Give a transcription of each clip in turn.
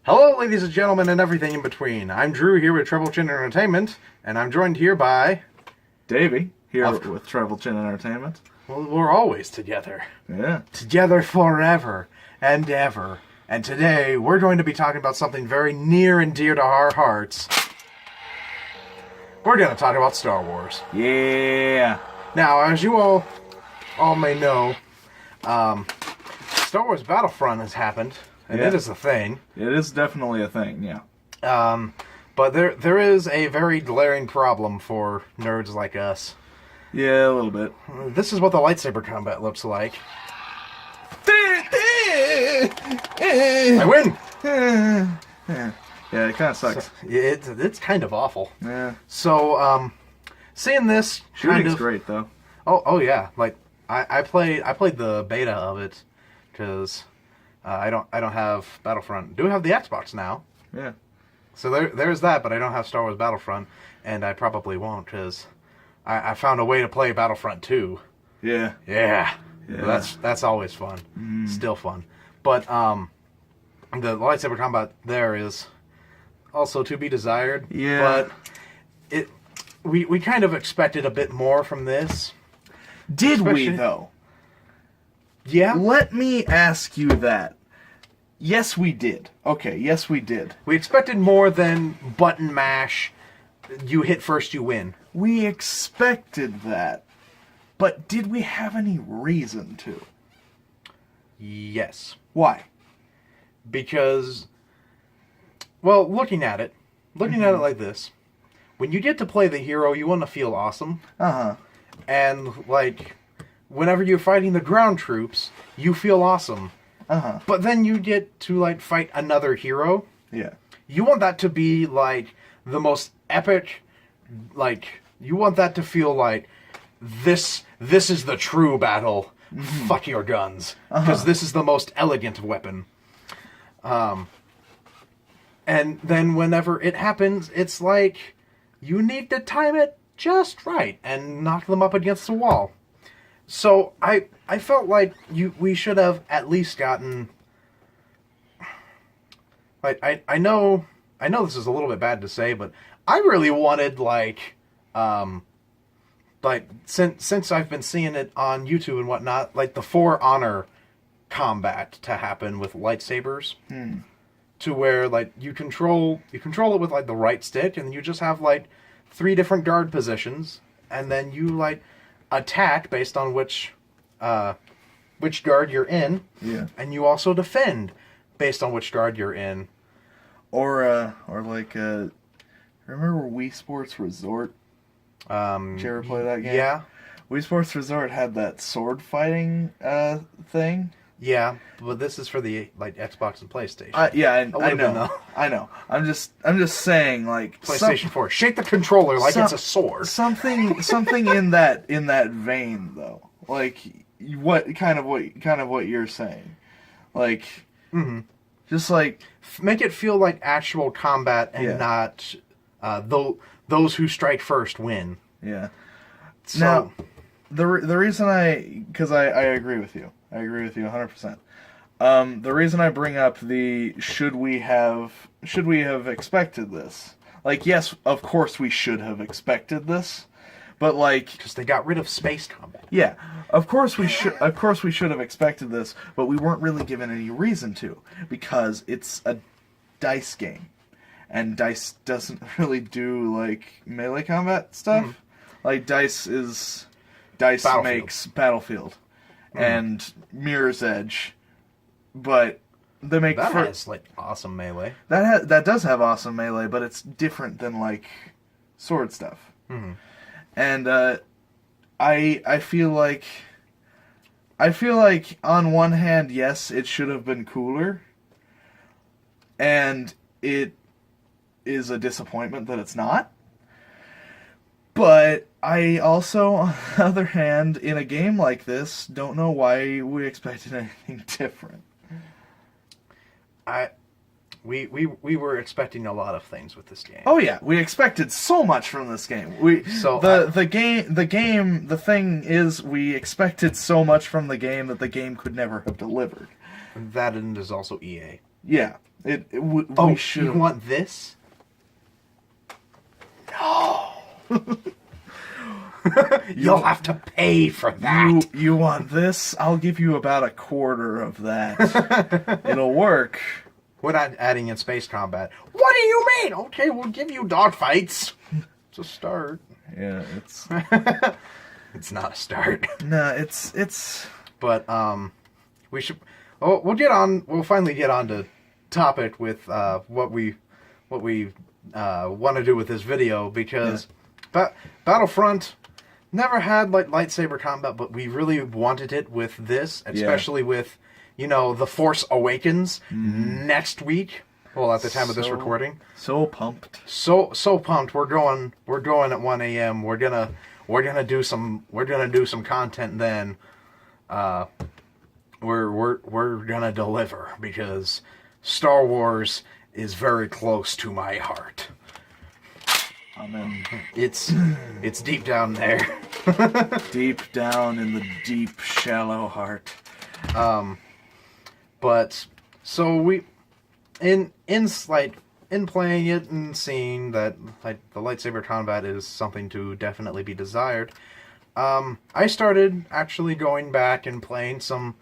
Hello, ladies and gentlemen, and everything in between. I'm Drew here with TrebleChin Entertainment, and I'm joined here by... Davey, here with TrebleChin Entertainment. Well, we're always together. Yeah. Together forever and ever. And today, we're going to be talking about something very near and dear to our hearts. We're going to talk about Star Wars. Yeah. Now, as you all may know, Star Wars Battlefront has happened, and it is a thing. It is definitely a thing, yeah. But there is a very glaring problem for nerds like us. Yeah, a little bit. This is what the Lightsaber Combat looks like. I win! Yeah, it kind of sucks. It's kind of awful. Yeah. So, seeing this Shooting's great, though. Oh yeah. Like, I played the beta of it, because I don't have Battlefront. I do have the Xbox now. Yeah. So there's that, but I don't have Star Wars Battlefront, and I probably won't, because I found a way to play Battlefront 2. Yeah. Yeah. That's always fun. Still fun. But the lightsaber combat there is also to be desired. Yeah. But we kind of expected a bit more from this. Did we, though? Yeah. Let me ask you that. Yes, we did. Okay, yes, we did. We expected more than button mash, you hit first, you win. We expected that. But did we have any reason to? Yes. Why? Because, well, looking at it like this, when you get to play the hero, you want to feel awesome. Uh-huh. And, like, whenever you're fighting the ground troops, you feel awesome. Uh-huh. But then you get to, like, fight another hero. Yeah. You want that to be, like, the most epic, like, you want that to feel like, this is the true battle. Fuck your guns. Because this is the most elegant weapon. And then whenever it happens, it's like, you need to time it just right and knock them up against the wall. So I felt like we should have at least gotten, like, I know this is a little bit bad to say, but I really wanted, like since I've been seeing it on YouTube and whatnot, like the For Honor combat to happen with lightsabers. To where, like, you control it with, like, the right stick, and you just have, like, 3 different guard positions, and then you, like, attack based on which guard you're in. Yeah. And you also defend based on which guard you're in. Or like, remember Wii Sports Resort? Did you ever play that game? Yeah. Wii Sports Resort had that sword fighting thing. Yeah, but this is for the, like, Xbox and PlayStation. I know. I'm just saying, like, PlayStation 4. Shake the controller like it's a sword. Something in that vein, though. Like, what you're saying, like, just like make it feel like actual combat and not those who strike first win. Yeah. So, now, the reason because I agree with you. I agree with you 100%. The reason I bring up should we have expected this? Like, yes, of course we should have expected this, but, like, because they got rid of space combat. Yeah, of course we should have expected this, but we weren't really given any reason to, because it's a dice game, and dice doesn't really do, like, melee combat stuff. Like, dice makes Battlefield. And Mirror's Edge, but they make that has, like, awesome melee. That does have awesome melee, but it's different than, like, sword stuff. And I feel like on one hand, yes, it should have been cooler, and it is a disappointment that it's not. But I also, on the other hand, in a game like this, don't know why we expected anything different. We were expecting a lot of things with this game. Oh yeah, we expected so much from this game. We expected so much from the game that the game could never have delivered. That and there's also EA. Yeah. Oh, we should. you want this? No. You'll have to pay for that. You want this? I'll give you about a quarter of that. It'll work. We're not adding in space combat. What do you mean? Okay, we'll give you dogfights. It's a start. Yeah, it's It's not a start. no, it's. But we should. Oh, we'll finally get on to topic with what we want to do with this video, because Battlefront never had like lightsaber combat, but we really wanted it with this, especially with The Force Awakens next week. Well, at the time of this recording, So pumped. so pumped. We're going at 1 a.m. We're gonna do some content then. We're gonna deliver, because Star Wars is very close to my heart. Amen. It's deep down there. Deep down in the deep, shallow heart. But so we in playing it and seeing that like the lightsaber combat is something to definitely be desired. I started actually going back and playing some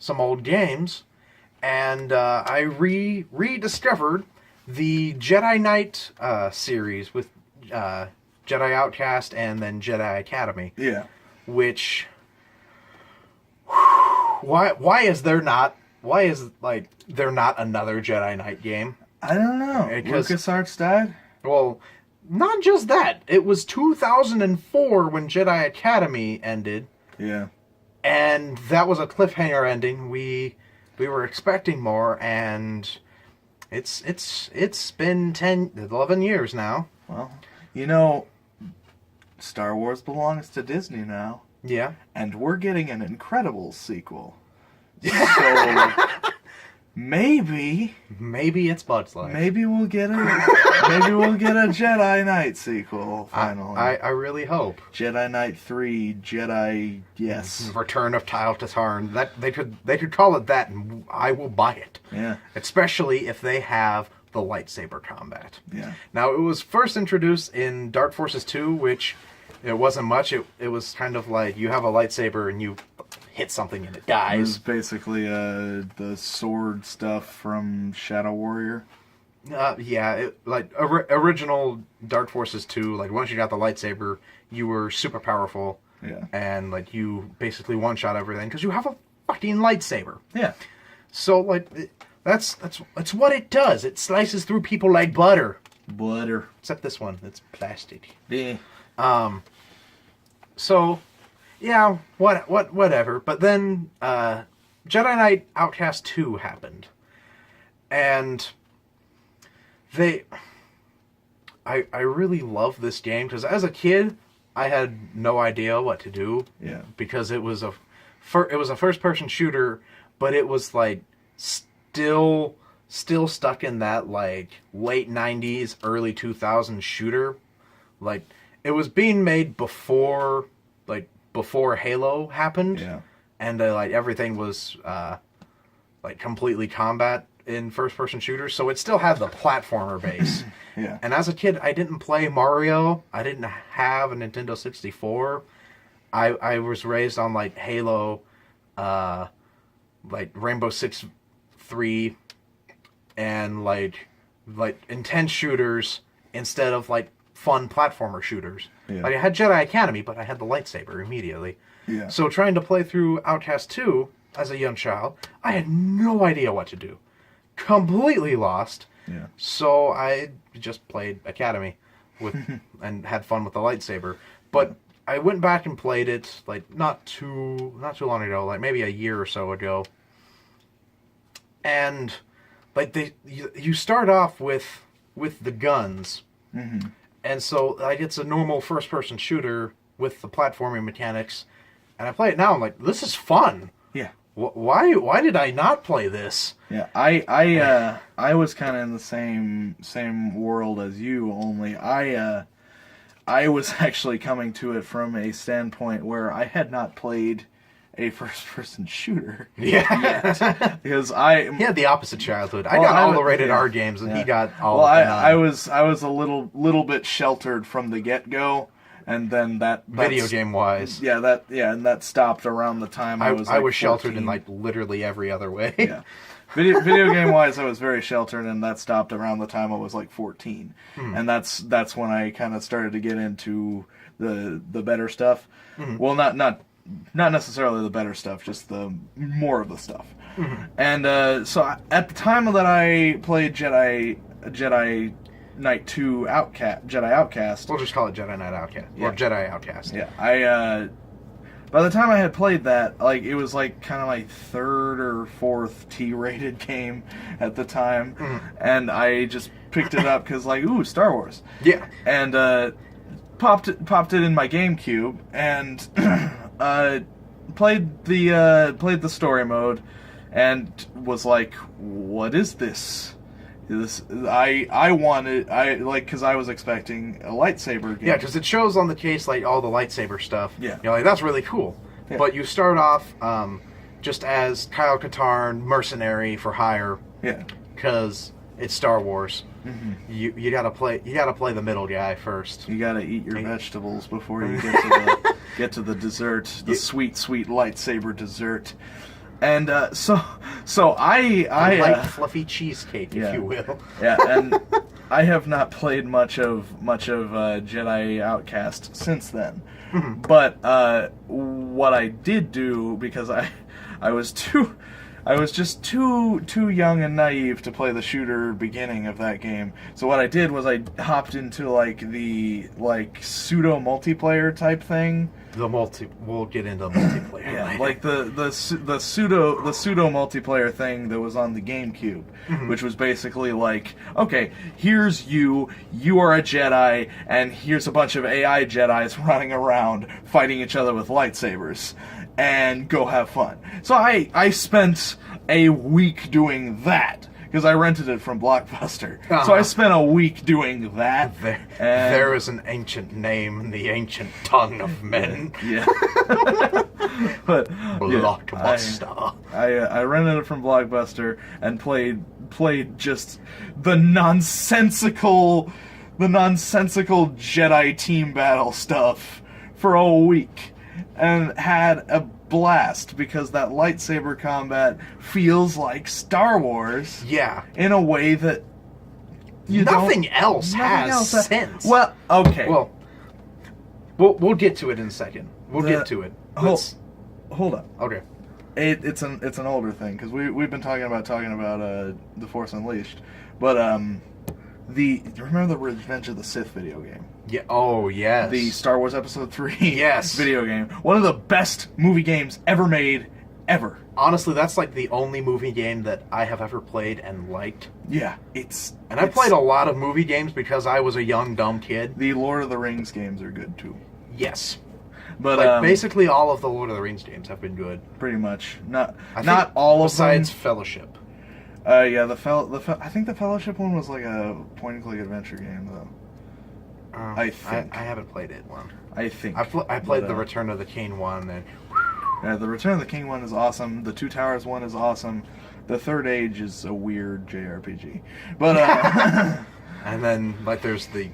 old games, and I rediscovered the Jedi Knight series with Jedi Outcast and then Jedi Academy. Yeah. Which why is there not another Jedi Knight game? I don't know. Because- LucasArts died? Well, not just that. It was 2004 when Jedi Academy ended, Yeah. and that was a cliffhanger ending. We were expecting more, and it's been 11 years now. Well, Star Wars belongs to Disney now, Yeah. and we're getting an incredible sequel. So maybe Maybe it's Bugs Life. maybe we'll get a Jedi Knight sequel finally. I really hope. Jedi Knight 3, Jedi yes. Return of Tile to Tarn. That they could call it that, and I will buy it. Yeah. Especially if they have the lightsaber combat. Yeah. Now, it was first introduced in Dark Forces 2, which it wasn't much. It was kind of like you have a lightsaber and you hit something and it It was dies. basically the sword stuff from Shadow Warrior. Original Dark Forces 2, like once you got the lightsaber, you were super powerful. Yeah. And like you basically one-shot everything because you have a fucking lightsaber. Yeah. So like that's what it does. It slices through people like butter. Butter. Except this one, it's plastic. Yeah. So, yeah, whatever. But then Jedi Knight Outcast 2 happened, and I really love this game because as a kid I had no idea what to do. Yeah. Because it was a first person shooter, but it was like still stuck in that like late 90s, early 2000s shooter. Like it was being made before Halo happened. Yeah. And like everything was like completely combat in first person shooters, so it still had the platformer base. Yeah. And as a kid, I didn't play Mario. I didn't have a Nintendo 64. I was raised on like Halo, like Rainbow Six 3, and like intense shooters instead of like fun platformer shooters. Yeah. Like I had Jedi Academy, but I had the lightsaber immediately. Yeah. So trying to play through Outcast 2 as a young child, I had no idea what to do. Completely lost. Yeah. So I just played Academy with and had fun with the lightsaber. But I went back and played it like not too long ago, like maybe a year or so ago. And like you start off with the guns. Mm-hmm. And so like it's a normal first person shooter with the platforming mechanics. And I play it now, I'm like, this is fun. Yeah. Why did I not play this? Yeah, I was kind of in the same world as you. Only I was actually coming to it from a standpoint where I had not played a first-person shooter. Yeah. Because He had the opposite childhood. I got all the rated R games, and he got all. Well, of the I was a little bit sheltered from the get-go, and then video game wise. And that stopped around the time I was. I was 14. sheltered in like literally every other way. Yeah. Video game wise, I was very sheltered, and that stopped around the time I was like 14, and that's when I kind of started to get into the better stuff. Well, not necessarily the better stuff, just the more of the stuff. And so at the time that I played Jedi Knight 2 Jedi Outcast. We'll just call it Jedi Knight Outcast or Jedi Outcast. Yeah, by the time I had played that, like, it was like kind of my third or fourth T-rated game at the time, and I just picked it up because, like, ooh, Star Wars. Yeah. And popped it in my GameCube and played the story mode, and was like, what is this? I wanted because I was expecting a lightsaber game. Yeah, because it shows on the case like all the lightsaber stuff. Yeah, you're like, that's really cool. Yeah. But you start off just as Kyle Katarn, mercenary for hire. Yeah, because it's Star Wars. You gotta play the middle guy first. You gotta eat your vegetables before you get to the dessert, the sweet lightsaber dessert. And so I light fluffy cheesecake, if you will. Yeah, and I have not played much of Jedi Outcast since then. But what I did do, because I was just too young and naive to play the shooter beginning of that game. So what I did was I hopped into the pseudo multiplayer type thing. We'll get into multiplayer. Yeah, like the pseudo multiplayer thing that was on the GameCube, which was basically like, okay, here's you are a Jedi, and here's a bunch of AI Jedis running around fighting each other with lightsabers, and go have fun. So I spent a week doing that, because I rented it from Blockbuster. So I spent a week doing that. There is an ancient name in the ancient tongue of men. Yeah. But Blockbuster. I rented it from Blockbuster and played just the nonsensical Jedi team battle stuff for a week, and had a blast, because that lightsaber combat feels like Star Wars. Yeah. In a way that nothing else has sense. Well, okay. Well, we'll get to it in a second. We'll get to it. Hold up. Okay. It's an older thing, because we've been talking about The Force Unleashed, but remember the Revenge of the Sith video game? Yeah. Oh, yes. The Star Wars Episode 3 yes. video game. One of the best movie games ever made, ever. Honestly, that's like the only movie game that I have ever played and liked. Yeah, I played a lot of movie games because I was a young, dumb kid. The Lord of the Rings games are good, too. Yes. But basically all of the Lord of the Rings games have been good. Pretty much. Not all of them. Besides Fellowship. Yeah, I think the Fellowship one was like a point-and-click adventure game, though. I think. I haven't played it one. I think. I played the Return of the King one, and yeah, the Return of the King one is awesome. The Two Towers one is awesome. The Third Age is a weird JRPG, but and then like there's the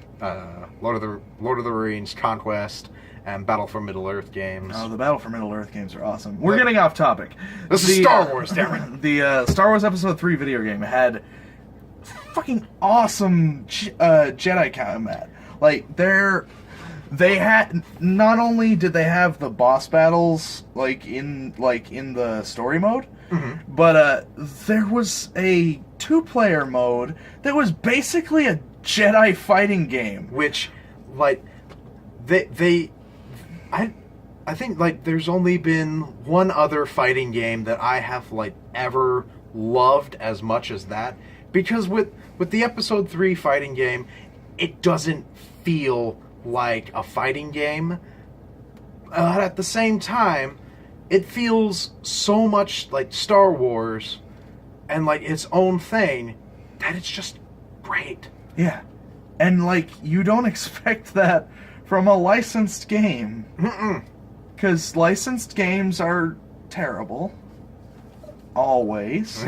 Lord of the Rings Conquest and Battle for Middle-earth games. Oh, the Battle for Middle-earth games are awesome. We're getting off topic. This is Star Wars, damn it. The Star Wars Episode 3 video game had fucking awesome Jedi combat. Like, they had, not only did they have the boss battles in the story mode, but there was a 2-player mode that was basically a Jedi fighting game. Which, like, I think, like, there's only been one other fighting game that I have, like, ever loved as much as that. Because with the Episode 3 fighting game, it doesn't feel like a fighting game. At the same time, it feels so much like Star Wars and, like, its own thing that it's just great. Yeah. And, like, you don't expect that from a licensed game. Because licensed games are terrible. Always.